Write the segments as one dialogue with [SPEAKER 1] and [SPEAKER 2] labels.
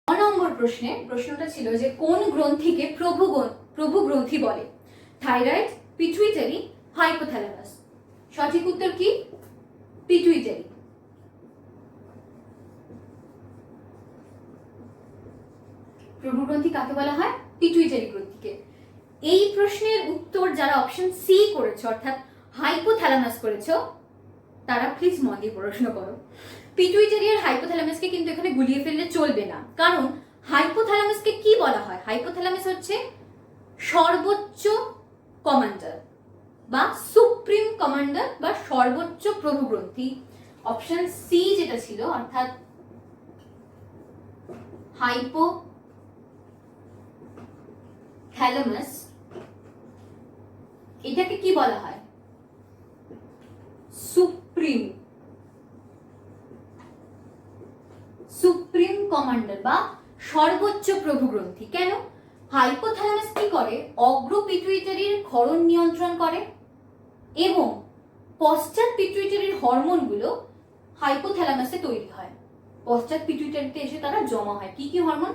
[SPEAKER 1] নম্বর প্রশ্নটা ছিল যে কোন গ্রন্থিকে প্রভু গ্রন্থি বলে? Thyroid, pituitary, hypothalamus. সঠিক উত্তর কি? পিটুইটারি। প্রভু গ্রন্থি কাকে বলা হয়? পিটুইটারি গ্রন্থিকে। এই প্রশ্নের উত্তর যারা অপশন সি করেছো অর্থাৎ হাইপোথ্যালামাস করেছো তারা প্লিজ মন দিয়ে পড়াশোনা করো। পিটুইটারি আর হাইপোথ্যালামাসকে কিন্তু এখানে গুলিয়ে ফেললে চলবে না, কারণ হাইপোথ্যালামাসকে কি বলা হয়? হাইপোথ্যালামাস হচ্ছে সর্বোচ্চ কমান্ডার বা সুপ্রিম কমান্ডার বা সর্বোচ্চ প্রভু গ্রন্থি। অপশন সি যেটা ছিল অর্থাৎ হাইপোথ্যালামাস, এটাকে কি বলা হয়? সুপ্রিম কমান্ডার বা সর্বোচ্চ প্রভু গ্রন্থি। কেন? হাইপোথ্যালামাস কি করে? অগ্র পিটুইটারির ক্ষরণ নিয়ন্ত্রণ করে এবং পশ্চাৎ পিটুইটারির হরমোনগুলো হাইপোথ্যালামাসে তৈরি হয়, পশ্চাৎ পিটুইটারিতে এসে তারা জমা হয়। কি কি হরমোন?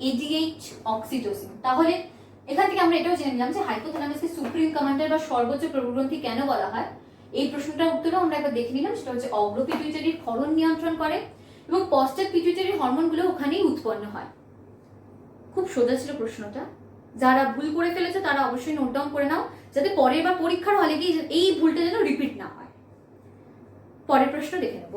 [SPEAKER 1] ADH, oxytocin. তাহলে এখান থেকে আমরা এটাও জেনে নিলাম যে হাইপোথ্যালামাসকে সুপ্রিম কমান্ডার বা সর্বোচ্চ প্রভু গ্রন্থি কেন বলা হয়। এই প্রশ্নটার উত্তরও আমরা একবার দেখে নিলাম, সেটা হচ্ছে অগ্র পিটুইটারির ক্ষরণ নিয়ন্ত্রণ করে এবং পশ্চাৎ পিটুইটারির হরমোনগুলো ওখানেই উৎপন্ন হয়। খুব সোজা ছিল প্রশ্নটা। যারা ভুল করে ফেলেছে তারা অবশ্যই নোট ডাউন করে নাও, যাতে পরের বার পরীক্ষার হলে গিয়ে এই ভুলটা যেন রিপিট না হয়। পরের প্রশ্ন দেখে নেব।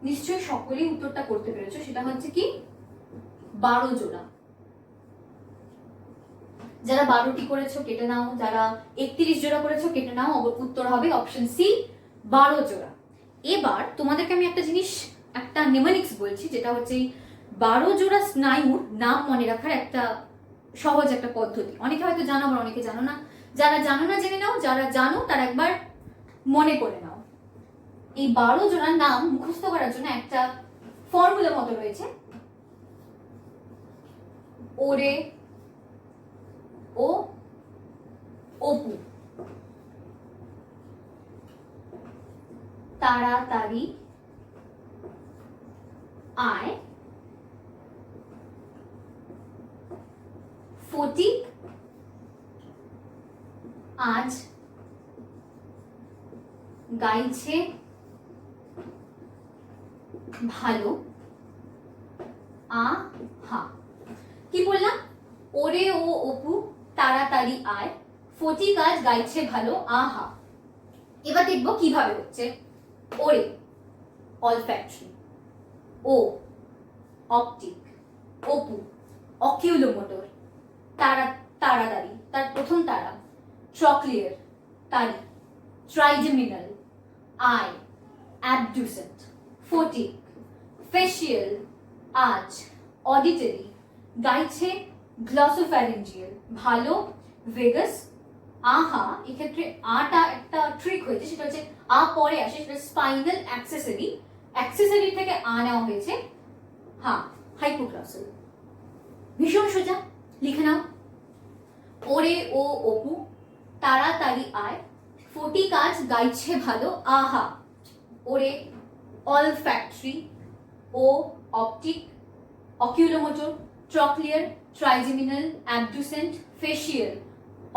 [SPEAKER 1] নিশ্চয়ই সকলেই উত্তরটা করতে পেরেছো, সেটা হচ্ছে কি 12 জোড়া। যারা 12টি করেছো কেটে নাও, যারা 31 জোড়া করেছো কেটে নাও। উত্তর হবে অপশন সি 12 জোড়া। এবার তোমাদেরকে আমি একটা জিনিস, একটা নিউমেরিক্স বলছি, যেটা হচ্ছে 12 জোড়া স্নায়ুর নাম মনে রাখার একটা সহজ একটা পদ্ধতি। অনেকে হয়তো জানো, আবার অনেকে জানো না। যারা জানো না জেনে নাও, যারা জানো তারা একবার মনে করে নাও। এই 12 জোড়ার নাম মুখস্থ করার জন্য একটা ফর্মুলা মতো রয়েছে। ওরে, ও, অপু, তাড়াতাড়ি আয়, ফটিক আজ গাইছে ভালো, আহা। কি বললাম? ওরে ও অপু, তাড়াতাড়ি আয়, ফটিক আজ গাইছে ভালো, আহা। এবার দেখবো কিভাবে হচ্ছে। ওরে অলফ্যাক্টরি, ও অপটিক, অপু অকিউলোমোটর, তাড়াতাড়ি তার প্রথম তারা, ট্রক্লিয়ার তারি, ট্রাইজেমিনাল আই, অ্যাবডুসেন্ট, ফটিক, ফেশিয়াল আজ, অডিটরি গাইছে, গ্লসোফ্যারিঞ্জিয়াল ভালো, ভেগাস, আহা। এক্ষেত্রে আটা একটা ট্রিক হয়েছে, সেটা হচ্ছে আ পরে আসে, সেটা স্পাইনাল অ্যাক্সেসরি, অ্যাক্সেসরি থেকে আ নেওয়া হয়েছে, হ্যাঁ হাইপোগ্লসাল। ভীষণ সোজা, লিখে নাও। ওরে ও অপু, তাড়াতাড়ি আয়, ফটিক আজ গাইছে ভালো, আহা। ওরে অলফ্যাক্টরি, ও optic, oculomotor, trochlear, trigeminal, abducent, facial,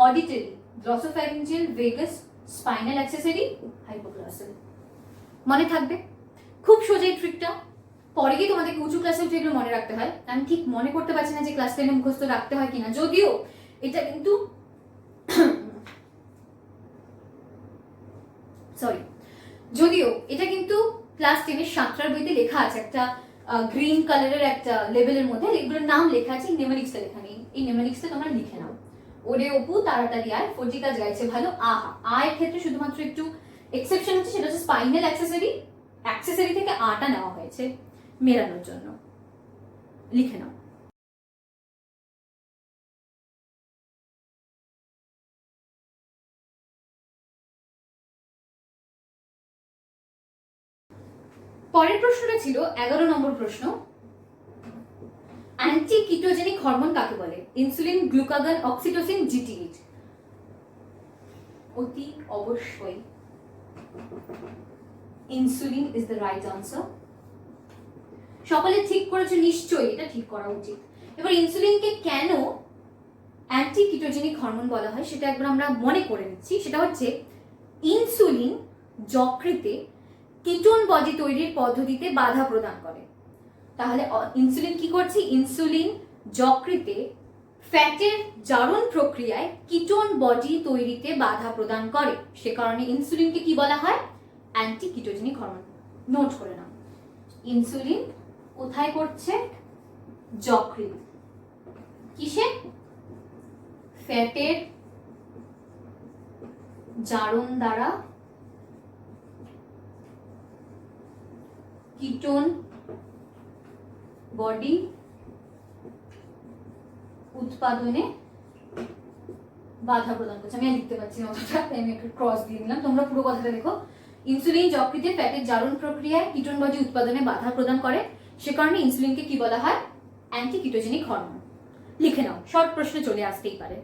[SPEAKER 1] auditory, glossopharyngeal, vagus, spinal accessory, hypoglossal. মনে থাকবে? খুব সোজা এই ট্রিকটা। পরে গিয়ে তোমাদেরকে উঁচু ক্লাসে উঠে এগুলো মনে রাখতে হয়। আমি ঠিক মনে করতে পারছি না যে ক্লাস 10 মুখস্থ রাখতে হয় কিনা, যদিও এটা কিন্তু যদিও এটা কিন্তু ক্লাস 10 সাঁতরার বইতে লেখা আছে, একটা গ্রিন কালারের একটা লেভেলের মধ্যে এগুলোর নাম লেখা আছে, নিউমেরিক্সটা লেখা নেই। এই নিউমেরিক্সটা তোমরা লিখে নাও। ওরে অপু, তাড়াতাড়ি আয়, ফটিক আজ গাইছে ভালো, আহা। আয়ের ক্ষেত্রে শুধুমাত্র একটু এক্সেপশন হচ্ছে, সেটা হচ্ছে স্পাইনাল অ্যাক্সেসরি, অ্যাক্সেসরি থেকে আটা নেওয়া হয়েছে মেলানোর জন্য। লিখে নাও। পরের প্রশ্নটা ছিল 11 নম্বর প্রশ্ন। অ্যান্টি কিটোজেনিক হরমোন কাকে বলে? Insulin, glucagon, oxytocin, GTH. অতি অবশ্যই insulin is the right answer. সকলে ঠিক করেছো নিশ্চয়ই, এটা ঠিক করা উচিত। এবার ইনসুলিনকে কেন অ্যান্টি কিটোজেনিক হরমোন বলা হয় সেটা একবার আমরা মনে করে নিচ্ছি। সেটা হচ্ছে ইনসুলিন যকৃতে কিটোন বডি তৈরির পদ্ধতিতে বাধা প্রদান করে। তাহলে ইনসুলিন কি করছে? ইনসুলিন যকৃতে ফ্যাটের জারণ প্রক্রিয়ায় কিটোন বডি তৈরিতে বাধা প্রদান করে, সে কারণে ইনসুলিনকে কি বলা হয়? Anti ketogenic hormone. নোট করে নাও, ইনসুলিন কোথায় করছে? যকৃত। কিসে? ফ্যাটের জারণ দ্বারা কিটোন বডি উৎপাদনে বাধা প্রদান করছে। আমি আর লিখতে পারছি না অতটা, আমি একটু ক্রস দিয়ে দিলাম, তোমরা পুরো কথাটা দেখো। ইনসুলিন যকৃতে ফ্যাটের জারণ প্রক্রিয়ায় কিটোন বডি উৎপাদনে বাধা প্রদান করে, সে কারণে ইনসুলিনকে কি বলা হয়? Anti ketogenic hormone. লিখে নাও, শর্ট প্রশ্নে চলে আসতেই পারে।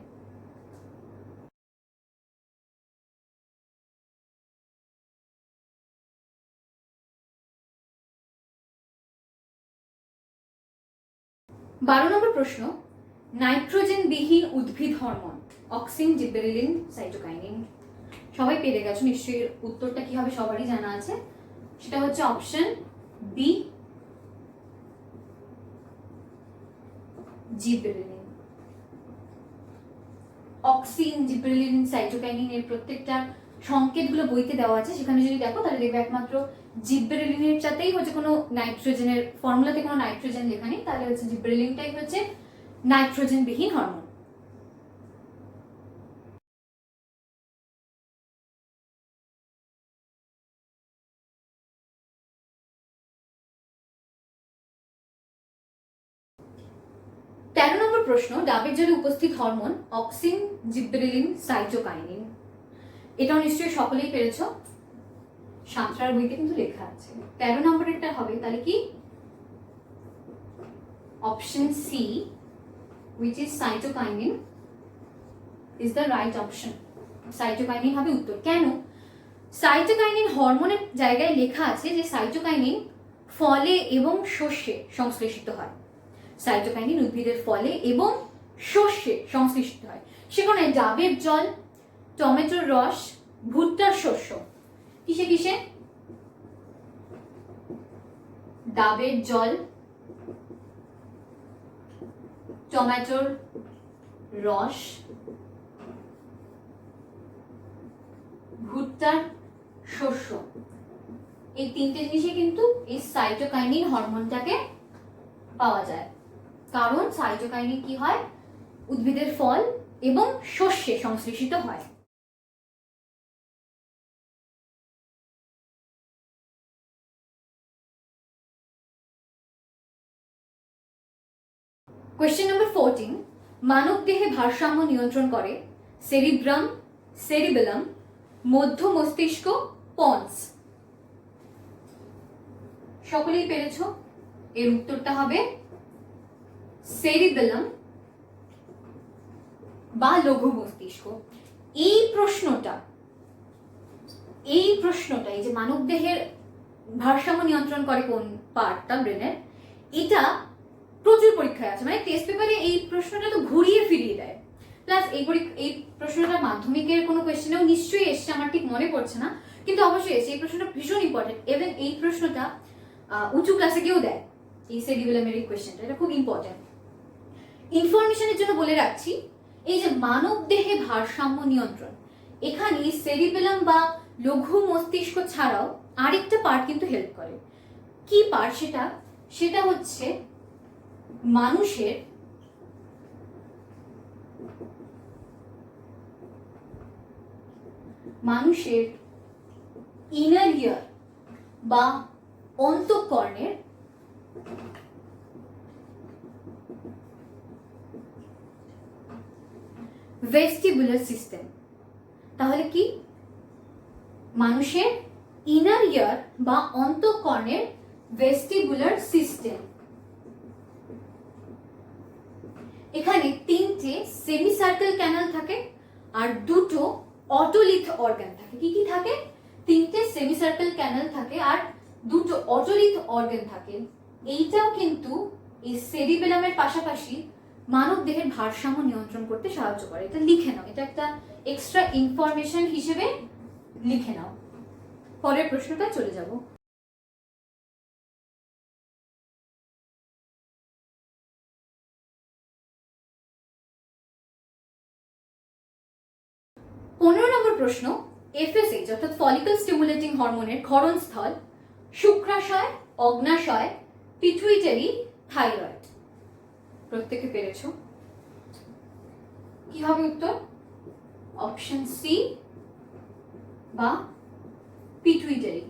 [SPEAKER 1] বারো নম্বর প্রশ্ন, নাইট্রোজেন বিহীন উদ্ভিদ হরমোন অক্সিন, জিবরেলিন, সাইটোকাইনিন। সবাই পেরে গেছো নিশ্চয়ই, উত্তরটা কি হবে সবারই জানা আছে। সেটা হচ্ছে অপশন বি, জিবরেলিন। অক্সিন, জিবরেলিন, সাইটোকাইনিন এর প্রত্যেকটা সংকেতগুলো বইতে দেওয়া আছে, সেখানে যদি দেখো তাহলে দেখবে একমাত্র জিবরেলিনের সাথেই হচ্ছে কোনো নাইট্রোজেনের ফর্মুলাতে কোনো নাইট্রোজেন লেখা নেই, তাহলে হচ্ছে জিবরেলিনটাই হচ্ছে নাইট্রোজেন বিহীন হরমোন। তেরো নম্বর প্রশ্ন, ডাবের জলে উপস্থিত হরমোন অক্সিন, জিবরেলিন, সাইটোকাইনিন। এটাও নিশ্চয়ই সকলেই পেরেছো, সাঁতরার বইতে কিন্তু লেখা আছে। 13 নম্বরেরটা হবে তাহলে কি? Option C, which is cytokinin is the right option. Cytokinin হবে উত্তর। কেন? সাইটোকাইনিন হরমোনের জায়গায় লেখা আছে যে সাইটোকাইনিন ফলে এবং শস্যে সংশ্লেষিত হয়। সাইটোকাইনিন উদ্ভিদের ফলে এবং শস্যে সংশ্লেষিত হয়। সেখানে ডাবের জল, টমেটোর রস, ভুট্টার শস্য, কিসে কিসে? ডাবের জল, টমেটোর রস, ভুট্টার শস্য, এই তিনটে জিনিসে কিন্তু এই সাইটোকাইনিন হরমোনটাকে পাওয়া যায়। কারণ সাইটোকাইনিন কি হয়? উদ্ভিদের ফল এবং শস্যে সংশ্লেষিত হয়। কোয়েশ্চেন নাম্বার 14, মানব দেহে ভারসাম্য নিয়ন্ত্রণ করে সেরিব্রাম, সেরিবেলাম, মধ্য মস্তিষ্ক, পন্স। সকলেই পেরেছো, এর উত্তরটা হবে সেরিবেলাম বা লঘু মস্তিষ্ক। এই প্রশ্নটা এই যে মানব দেহের ভারসাম্য নিয়ন্ত্রণ করে কোন পার্টটা ব্রেনের, এটা প্রচুর পরীক্ষায় আছে, মানে টেস্ট পেপারে এই প্রশ্নটা তো ঘুরিয়ে ফিরিয়ে দেয়। প্লাস এই প্রশ্নটা মাধ্যমিকের কোনো কোয়েশ্চেনেও নিশ্চয়ই এসছে, আমার ঠিক মনে পড়ছে না, কিন্তু অবশ্যই এসছে। এই প্রশ্নটা ভীষণ ইম্পর্টেন্ট, এবং এই প্রশ্নটা উঁচু ক্লাসে কেউ দেয়। এই সেরিবেলামের এই কোয়েশ্চেনটা, এটা খুব ইম্পর্টেন্ট। ইনফরমেশনের জন্য বলে রাখছি, এই যে মানব দেহে ভারসাম্য নিয়ন্ত্রণ, এখানে সেরিবেলাম বা লঘু মস্তিষ্ক ছাড়াও আরেকটা পার্ট কিন্তু হেল্প করে। কি পার্ট সেটা? সেটা হচ্ছে মানুষের ইনার ইয়ার বা অন্তঃকর্ণের ভেস্টিবুলার সিস্টেম। তাহলে কি? মানুষের ইনার ইয়ার বা অন্তঃকর্ণের ভেস্টিবুলার সিস্টেম। এখানে তিনটে সেমি সার্কেল ক্যানাল থাকে আর দুটো অটোলিথ অর্গান থাকে। কি কি থাকে? তিনটে সেমি সার্কেল ক্যানাল থাকে আর দুটো অটোলিথ অর্গান থাকে। এইটাও কিন্তু এই সেরিবেলামের পাশাপাশি মানব দেহের ভারসাম্য নিয়ন্ত্রণ করতে সাহায্য করে। এটা লিখে নাও, এটা একটা এক্সট্রা ইনফরমেশন হিসেবে লিখে নাও। পরের প্রশ্নটা চলে যাব। পনেরো নম্বর প্রশ্ন, এফএসএইচ অর্থাৎ ফলিকল স্টিমুলেটিং হরমোনের ক্ষরণস্থল শুক্রাশয়, অগ্নাশয়, পিটুইটারি, থাইরয়েড। প্রত্যেকে পেরেছো? কি হবে উত্তর? অপশন সি বা পিটুইটারি।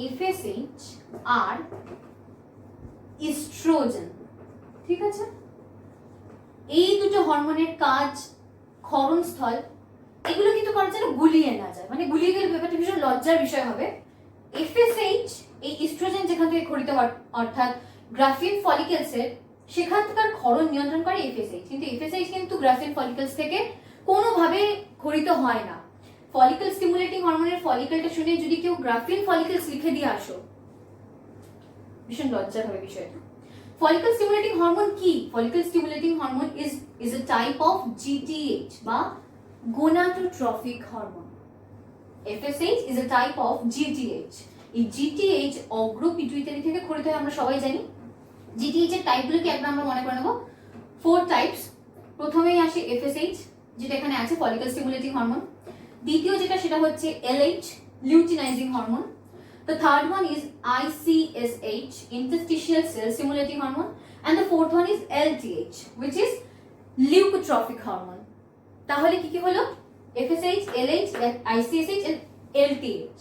[SPEAKER 1] এফএসএইচ আর ইস্ট্রোজেন, ঠিক আছে? এই দুটো হরমোনের কাজ, ক্ষরণস্থল, এগুলো কিন্তু করার জন্য গুলিয়ে না যায়, মানে গুলিয়ে গেলে ব্যাপারটা ভীষণ লজ্জার বিষয় হবে। এফএসএইচ এই ইস্ট্রোজেন যেখান থেকে খরিত হয় অর্থাৎ গ্রাফিন ফলিকেলসের, সেখান থেকে ক্ষরণ নিয়ন্ত্রণ করে এফএসএইচ। কিন্তু এফএসএইচ কিন্তু গ্রাফিন ফলিকেলস থেকে কোনোভাবে খরিত হয় না। ফলিকল স্টিমুলেটিং হরমোনের ফলিকলটা শুনে যদি কেউ গ্রাফিন ফলিকেলস লিখে দিয়ে আসো, ভীষণ লজ্জার হবে বিষয়টা। ফলিকল স্টিমুলেটিং হরমোন কি? Follicle stimulating hormone is a type of GTH বা gonadotrophic hormone. FSH is a type of GTH. এই GTH অগ্র পিটুইটারি থেকে খরিত হয়, আমরা সবাই জানি। GTH এর টাইপগুলো কি একবার আমরা মনে করে নেব। 4 টাইপস। প্রথমেই আসে FSH, যেটা এখানে আছে ফলিকল স্টিমুলেটিং হরমোন। দ্বিতীয় যেটা সেটা হচ্ছে LH, luteinising hormone. The third one is ICSH, interstitial cell stimulating hormone, and the fourth one is LTH, which is leukotropic hormone. তাহলে কি কি হলো? FSH, LH, ICSH and LTH।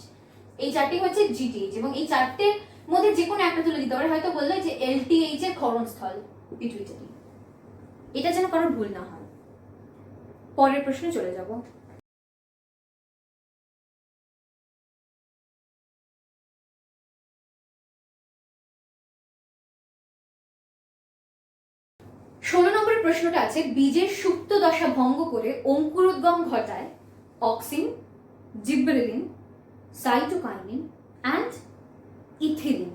[SPEAKER 1] এই চারটি হচ্ছে GTH এবং এই চারটের মধ্যে যে কোনো একটা তুলে দিতে পারে। হয়তো বললো যে LTH এর ক্ষরণস্থল পিটুইটারি। এটা যেন কারোর ভুল না হয়। পরের প্রশ্নে চলে যাব। ষোলো নম্বরের প্রশ্নটা আছে, বীজের সুপ্ত দশা ভঙ্গ করে অঙ্কুরোদ্গম ঘটায় auxin, gibberellin, cytokinin and ethylene.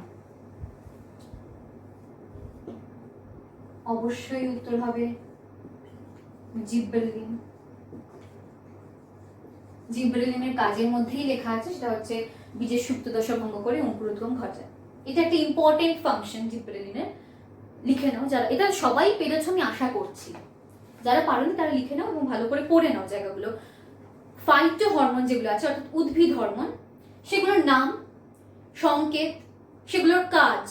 [SPEAKER 1] অবশ্যই উত্তর হবে জিব্রেলিন। জিব্রেলিনের কাজের মধ্যেই লেখা আছে, সেটা হচ্ছে বীজের সুপ্ত দশা ভঙ্গ করে অঙ্কুরোদ্গম ঘটায়। এটা একটা ইম্পর্টেন্ট ফাংশন জিব্রেলিনের, লিখে নাও। যারা এটা সবাই পেরেছ আমি আশা করছি, যারা পারোনি তারা লিখে নাও এবং ভালো করে পড়ে নাও জায়গাগুলো। ফাইটো হরমোন যেগুলো আছে অর্থাৎ উদ্ভিদ হরমোন, সেগুলোর নাম, সংকেত, সেগুলোর কাজ,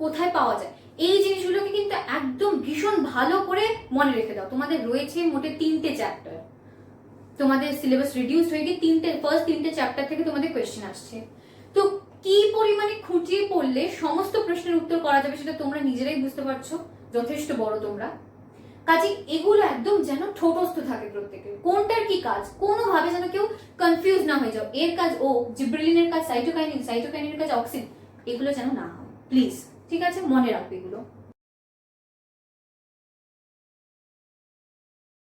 [SPEAKER 1] কোথায় পাওয়া যায়, এই জিনিসগুলোকে কিন্তু একদম ভীষণ ভালো করে মনে রেখে দাও। তোমাদের রয়েছে মোটে 3টে চ্যাপ্টার, তোমাদের সিলেবাস রিডিউস হয়ে গিয়ে ফার্স্ট 3টে চ্যাপ্টার থেকে তোমাদের কোয়েশ্চেন আসছে। তো কি পরিমাণে খুঁটিয়ে পড়লে সমস্ত প্রশ্নের উত্তর করা যাবে সেটা তোমরা নিজেরাই বুঝতে পারছো, যথেষ্ট বড় তোমরা। কাজে এগুলো একদম যেন ঠোঁটস্থ থাকে প্রত্যেকের, কোনটার কি কাজ, কোনোভাবে যেন কেউ কনফিউজ না হয়ে যাও। এর কাজ ও, জিব্রেলিনের কাজ সাইটোকাইনিন, সাইটোকাইনিনের কাজ অক্সিন, এগুলো যেন না হয় প্লিজ, ঠিক আছে? মনে রাখবে এগুলো।